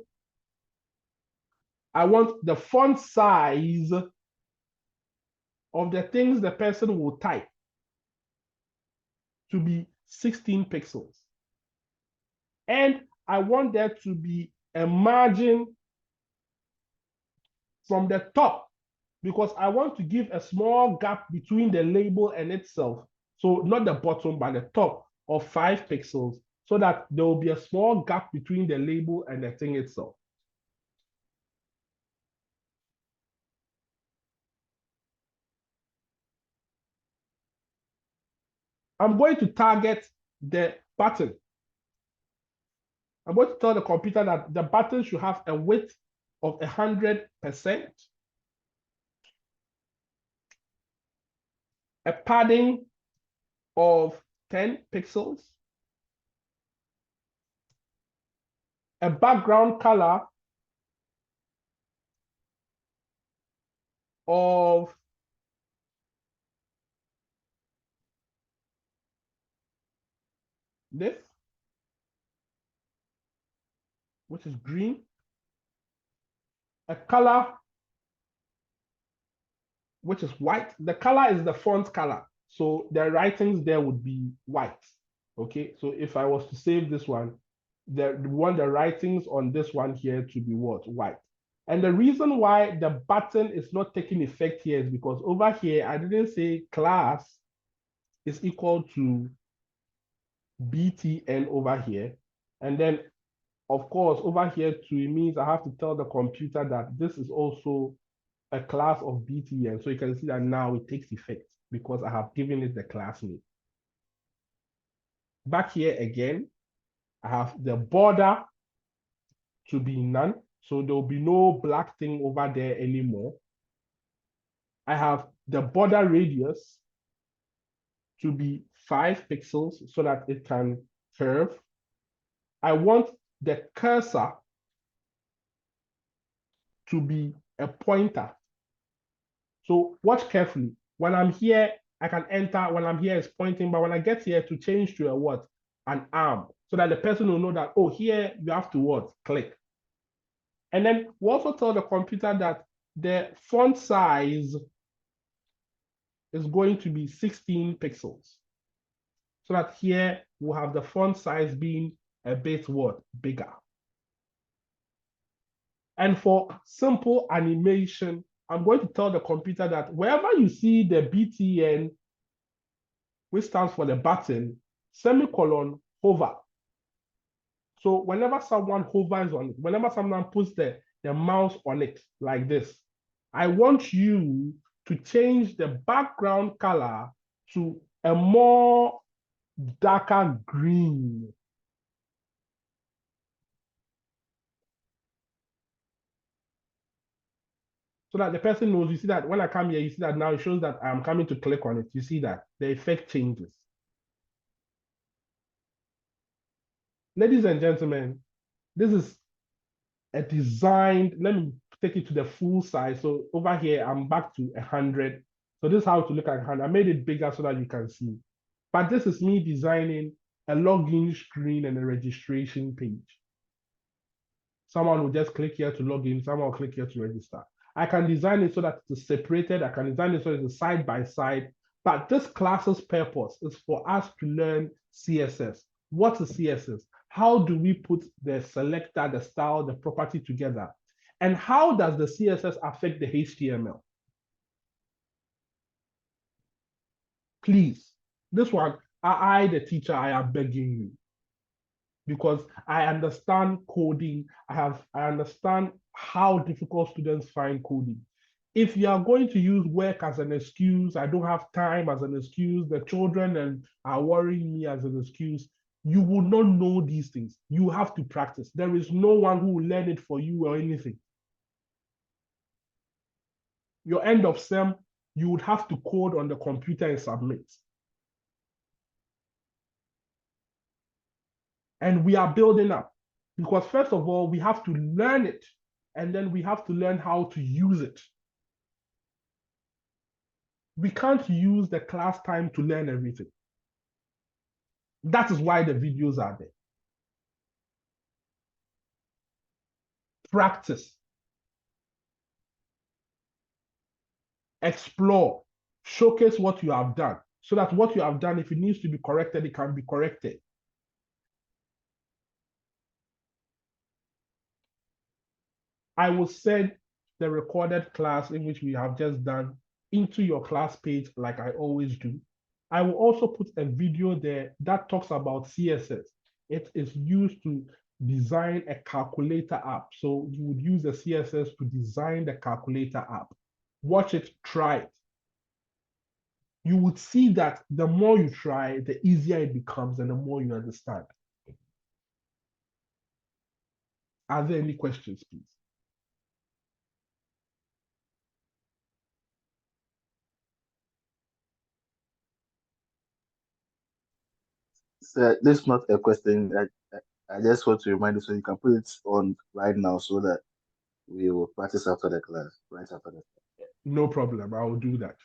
I want the font size of the things the person will type to be 16 pixels. And I want there to be a margin from the top because I want to give a small gap between the label and itself. So not the bottom, but the top of 5 pixels so that there will be a small gap between the label and the thing itself. I'm going to target the button. I'm going to tell the computer that the button should have a width of 100%, a padding of 10 pixels, a background color of this, which is green, a color which is white. The color is the font color. So the writings there would be white. Okay, so if I was to save this one, we want the writings on this one here to be what? White. And the reason why the button is not taking effect here is because over here, I didn't say class is equal to btn over here. And then, of course, over here too, it means I have to tell the computer that this is also a class of btn. So you can see that now it takes effect because I have given it the class name. Back here again, I have the border to be none. So there will be no black thing over there anymore. I have the border radius to be 5 pixels so that it can curve. I want the cursor to be a pointer. So watch carefully. When I'm here, I can enter when I'm here, it's pointing, but when I get here to change to a what? An arm, so that the person will know that, oh, here you have to what? Click. And then we also tell the computer that the font size is going to be 16 pixels. So that here we'll have the font size being a bit what? Bigger. And for simple animation, I'm going to tell the computer that wherever you see the BTN, which stands for the button, semicolon, hover. So whenever someone hovers on it, whenever someone puts the mouse on it like this, I want you to change the background color to a more darker green. So that the person knows. You see that when I come here, you see that now it shows that I'm coming to click on it. You see that the effect changes. Ladies and gentlemen, this is a designed, let me take it to the full size. So over here, I'm back to 100. So this is how to look at 100. I made it bigger so that you can see. But this is me designing a login screen and a registration page. Someone will just click here to log in. Someone will click here to register. I can design it so that it's separated. I can design it so it's side by side. But this class's purpose is for us to learn CSS. What is CSS? How do we put the selector, the style, the property together? And how does the CSS affect the HTML? Please, this one, I, the teacher, I am begging you. Because I understand coding. I understand how difficult students find coding. If you are going to use work as an excuse, I don't have time as an excuse, the children are worrying me as an excuse, you will not know these things. You have to practice. There is no one who will learn it for you or anything. Your end of sem, you would have to code on the computer and submit. And we are building up, because first of all, we have to learn it, and then we have to learn how to use it. We can't use the class time to learn everything. That is why the videos are there. Practice. Explore. Showcase what you have done, so that what you have done, if it needs to be corrected, it can be corrected. I will send the recorded class in which we have just done into your class page like I always do. I will also put a video there that talks about CSS. It is used to design a calculator app. So you would use the CSS to design the calculator app. Watch it, try it. You would see that the more you try, the easier it becomes and the more you understand. Are there any questions, please? So this is not a question. I just want to remind you so you can put it on right now so that we will practice after the class, right after the class. No problem. I will do that.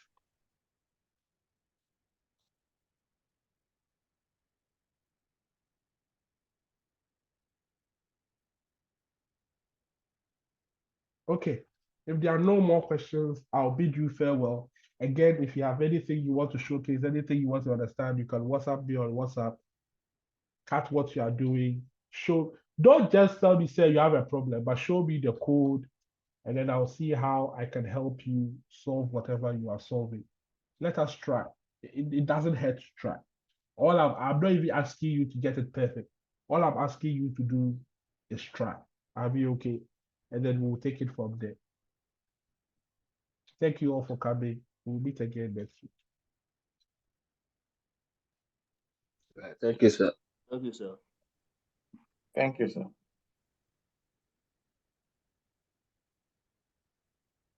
Okay. If there are no more questions, I'll bid you farewell. Again, if you have anything you want to showcase, anything you want to understand, you can WhatsApp me on WhatsApp. Cut what you are doing. Don't just tell me, say you have a problem, but show me the code, and then I'll see how I can help you solve whatever you are solving. Let us try. It doesn't hurt to try. I'm not even asking you to get it perfect. All I'm asking you to do is try. Are we okay? And then we'll take it from there. Thank you all for coming. We'll meet again next week. Right. Thank you, sir. Thank you, sir. Thank you, sir.